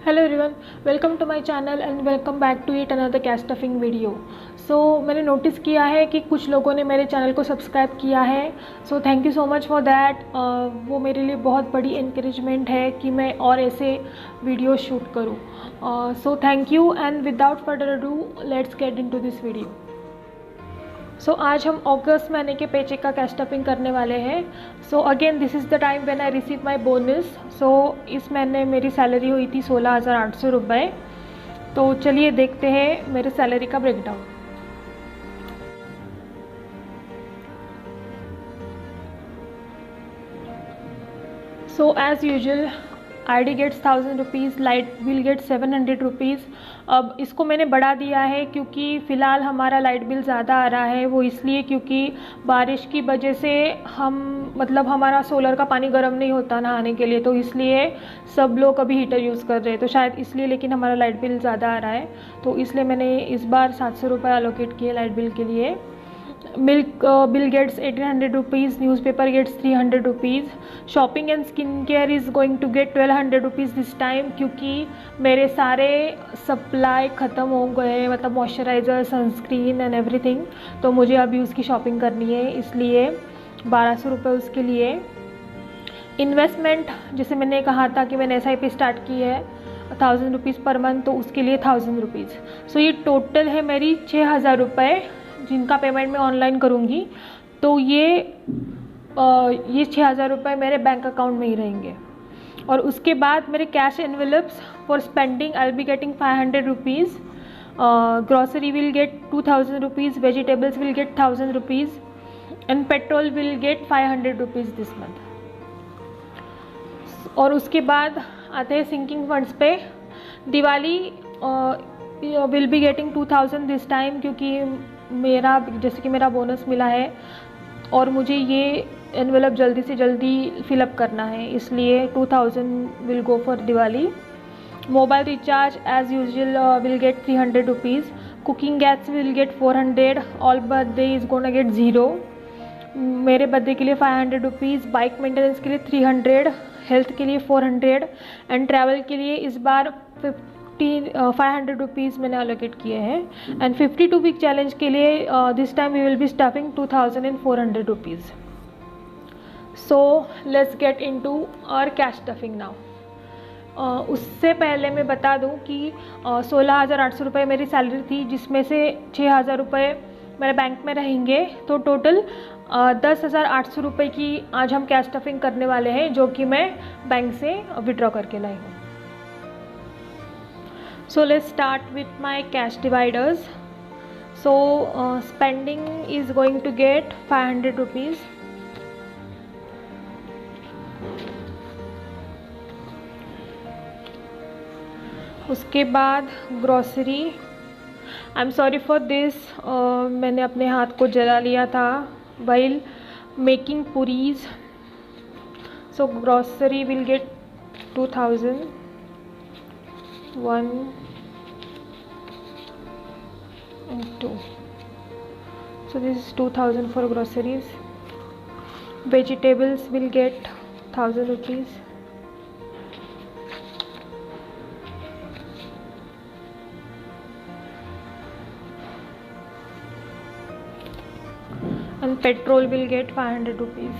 Hello everyone, welcome to my channel and welcome back to it another cash stuffing video. So मैंने notice किया है कि कुछ लोगों ने मेरे चैनल को सब्सक्राइब किया है। सो thank you so much for that. वो मेरे लिए बहुत बड़ी इंकरेजमेंट है कि मैं और ऐसे वीडियो शूट करूँ। So thank you and without further ado let's get into this video. So आज हम अगस्त महीने के पेचेक का कैश स्टफिंग करने वाले हैं। So again this is the time when I receive my bonus. So इस महीने मेरी सैलरी हुई थी 16,800 रुपये। तो चलिए देखते हैं मेरे सैलरी का breakdown. So as usual ID gets 1,000 rupees, light bill get 700 rupees. अब इसको मैंने बढ़ा दिया है क्योंकि फ़िलहाल हमारा लाइट बिल ज़्यादा आ रहा है। वो इसलिए क्योंकि बारिश की वजह से हमारा सोलर का पानी गर्म नहीं होता नहाने के लिए, तो इसलिए सब लोग अभी हीटर यूज़ कर रहे हैं, तो शायद इसलिए। लेकिन हमारा लाइट बिल ज़्यादा आ रहा है, तो इसलिए मैंने इस बार 700 रुपये अलोकेट किए लाइट बिल के लिए। Milk bill gets 1800 rupees, newspaper gets 300 rupees, shopping and skin care is going to get 1200 rupees this time, क्योंकि मेरे सारे सप्लाई ख़त्म हो गए, मतलब मॉइस्चराइज़र, सनस्क्रीन एंड एवरीथिंग। तो मुझे अभी उसकी शॉपिंग करनी है, इसलिए 1200 रुपये उसके लिए। इन्वेस्टमेंट, जैसे मैंने कहा था कि मैंने SIP स्टार्ट की है 1000 रुपीज़ पर मंथ, तो उसके लिए 1000 रुपीज़। सो ये टोटल है मेरी 6000 रुपये, जिनका पेमेंट मैं ऑनलाइन करूँगी। तो ये 6000 रुपये मेरे बैंक अकाउंट में ही रहेंगे। और उसके बाद मेरे cash envelopes for spending I will be getting 500 rupees, grocery will get 2000 rupees, vegetables will get 1000 rupees and petrol will get 500 rupees this month. और उसके बाद आते हैं सिंकिंग फंड्स पे। Diwali will be getting 2000 this time, क्योंकि जैसे कि मेरा बोनस मिला है और मुझे ये एनवेलप जल्दी से जल्दी फिलअप करना है, इसलिए 2000 will go for Diwali. Mobile recharge as usual will get 300 rupees, cooking gas will get 400, all birthday is gonna get 0। मेरे बर्थडे के लिए 500 रुपीज़, बाइक मेंटेनेंस के लिए 300, हेल्थ के लिए 400 एंड ट्रैवल के लिए इस बार 500 रुपीज़ मैंने अलोकेट किए हैं। एंड 52 वीक चैलेंज के लिए this time we will be stuffing 2400 rupees. So let's get into our cash stuffing now. उससे पहले मैं बता दूं कि 16,800 रुपये मेरी सैलरी थी, जिसमें से 6,000 रुपये मेरे बैंक में रहेंगे। तो टोटल 10,800 रुपये की आज हम कैश स्टफिंग करने वाले हैं, जो कि मैं बैंक से विड्रॉ करके लाई हूँ। So let's start with my cash dividers. So spending is going to get 500 rupees. उसके बाद grocery, I am sorry for this, मैंने अपने हाथ को जला लिया था while making puris. So grocery will get 2000, 1 and 2. So this is 2000 for groceries. Vegetables will get 1000 rupees. And petrol will get 500 rupees.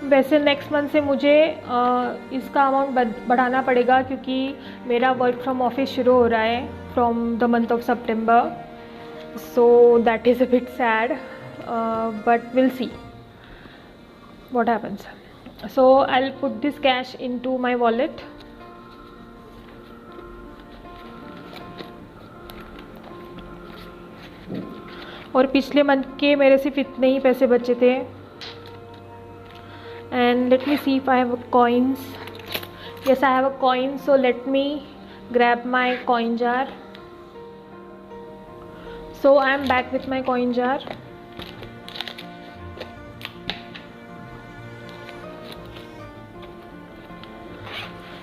वैसे नेक्स्ट मंथ से मुझे इसका अमाउंट बढ़ाना पड़ेगा, क्योंकि मेरा वर्क फ्रॉम ऑफिस शुरू हो रहा है from the month of September. So that is a bit sad, but will see what happens. So I will put this cash into my wallet. और पिछले मंथ के मेरे सिर्फ इतने ही पैसे बचे थे। And let me see if I have a coins. Yes, I have a coin, so let me grab my coin jar. So I am back with my coin jar.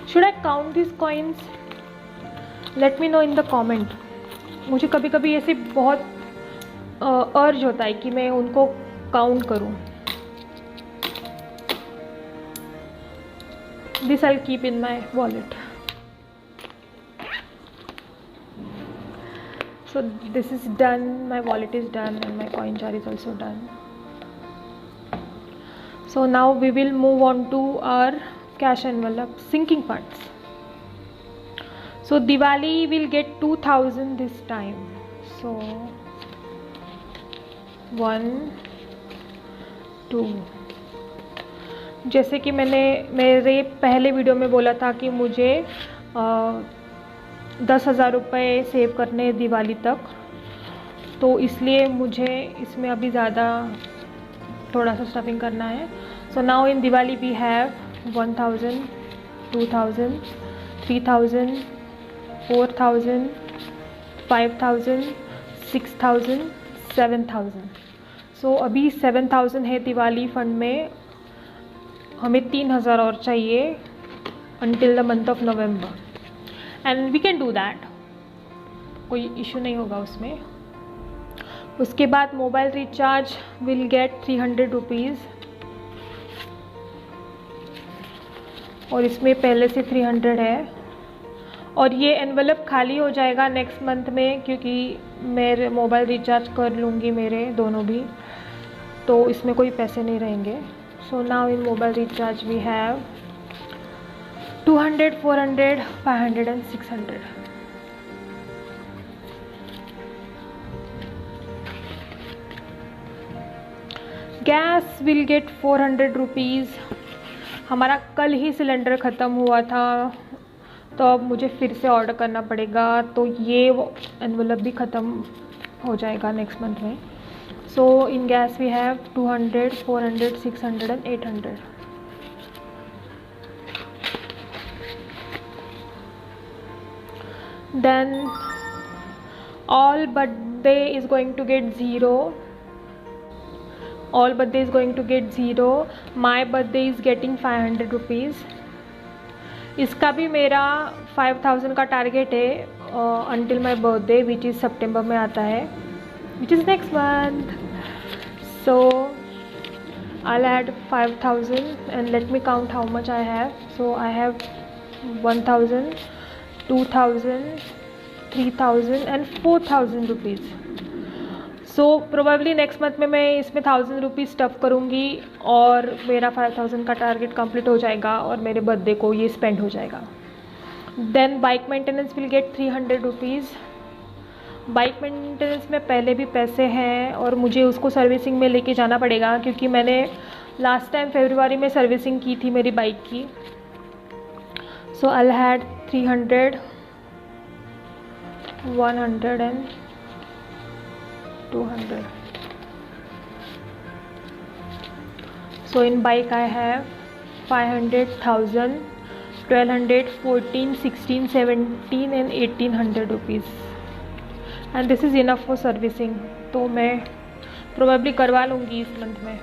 Should I count these coins? Let me know in the comment. मुझे कभी कभी ऐसे बहुत अर्ज होता है कि मैं उनको काउंट करूं। This I'll keep in my wallet. So this is done, my wallet is done, and my coin jar is also done. So now we will move on to our cash envelope sinking funds. So Diwali will get 2000 this time. So 1 2, जैसे कि मैंने मेरे पहले video में बोला था कि मुझे 10,000 रुपये सेव करने दिवाली तक, तो इसलिए मुझे इसमें अभी ज़्यादा थोड़ा सा स्टफिंग करना है. So now in Diwali we have 1000, 2000, 3000, 4000, 5000, 6000, 7000. सो अभी 7000 है दिवाली फंड में. हमें 3000 और चाहिए until the month of November, and we can do that. कोई इशू नहीं होगा उसमें. उसके बाद mobile recharge will get 300 rupees, और इसमें पहले से 300 है. और ये एनवेलप खाली हो जाएगा नेक्स्ट मंथ में, क्योंकि मेरे मोबाइल रिचार्ज कर लूँगी मेरे दोनों भी, तो इसमें कोई पैसे नहीं रहेंगे. So now in mobile recharge we have 200, 400, 500 and 600. Gas will get 400 rupees. हमारा कल ही सिलेंडर ख़त्म हुआ था, तो अब मुझे फिर से ऑर्डर करना पड़ेगा, तो ये एनवेलप भी ख़त्म हो जाएगा नेक्स्ट मंथ में. सो इन gas we have 200, 400, 600 and 800. Then all birthday is going to get 0. All birthday is going to get 0. My birthday is getting 500 rupees. इसका भी मेरा 5000 का टारगेट है until my birthday, which is September में आता है, which is next month. So I'll add 5000 and let me count how much I have. So I have 1000, 2000, 3000 and 4000 rupees. So probably next month में मैं इसमें 1000 rupees stuff करूँगी, और मेरा 5000 का टारगेट कंप्लीट हो जाएगा, और मेरे बर्थडे को ये स्पेंड हो जाएगा. Then bike maintenance will get 300 rupees. Bike maintenance में पहले भी पैसे हैं, और मुझे उसको सर्विसिंग में लेके जाना पड़ेगा, क्योंकि मैंने लास्ट टाइम फरवरी में सर्विसिंग की थी मेरी बाइक की. सो I had 300, 100 and 200. So in bike I have 500, 1000, 1200, 14, 16, 17 and 1800 rupees. And this is enough for servicing. तो मैं probably करवा लूँगी इस मंथ में.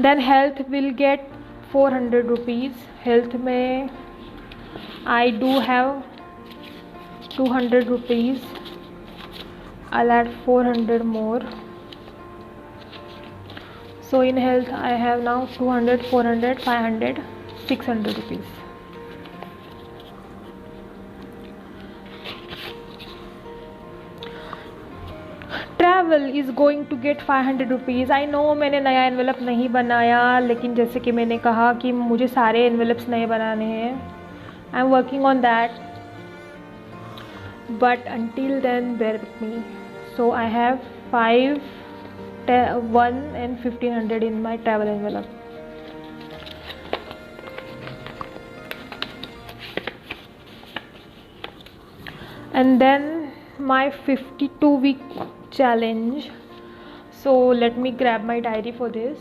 Then health will get 400 rupees. Health में I do have 200 rupees. I'll add 400 more. So in health I have now 200, 400, 500, 600 rupees. Travel is going to get 500 rupees. I know मैंने नया envelope नहीं बनाया, लेकिन जैसे कि मैंने कहा कि मुझे सारे एनवेलप्स नए बनाने हैं. I am working on that, but until then bear with me. So I have 5, 1 and 1500 in my travel envelope. And then my 52-week challenge. So let me grab my diary for this.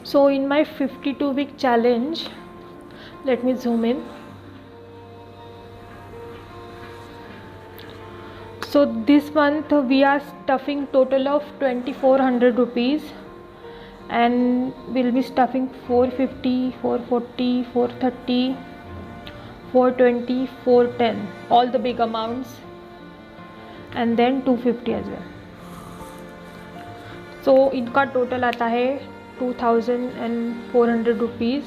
So in my 52-week challenge, let me zoom in. So this month we are stuffing total of 2400 rupees, and we'll be stuffing 450, 440, 430, 420, 410, all the big amounts, and then 250 as well. So इनका total आता है 2400 rupees,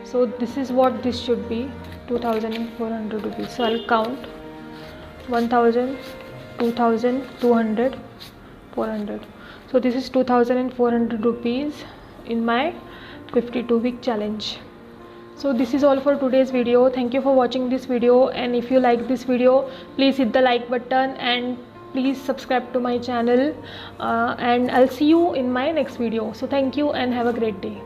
So this is what this should be, 2400 rupees. So I'll count 1000, 2000, 200, 400. So this is 2400 rupees in my 52-week challenge. So this is all for today's video. Thank you for watching this video, and if you like this video, please hit the like button and please subscribe to my channel, and I'll see you in my next video. So thank you and have a great day.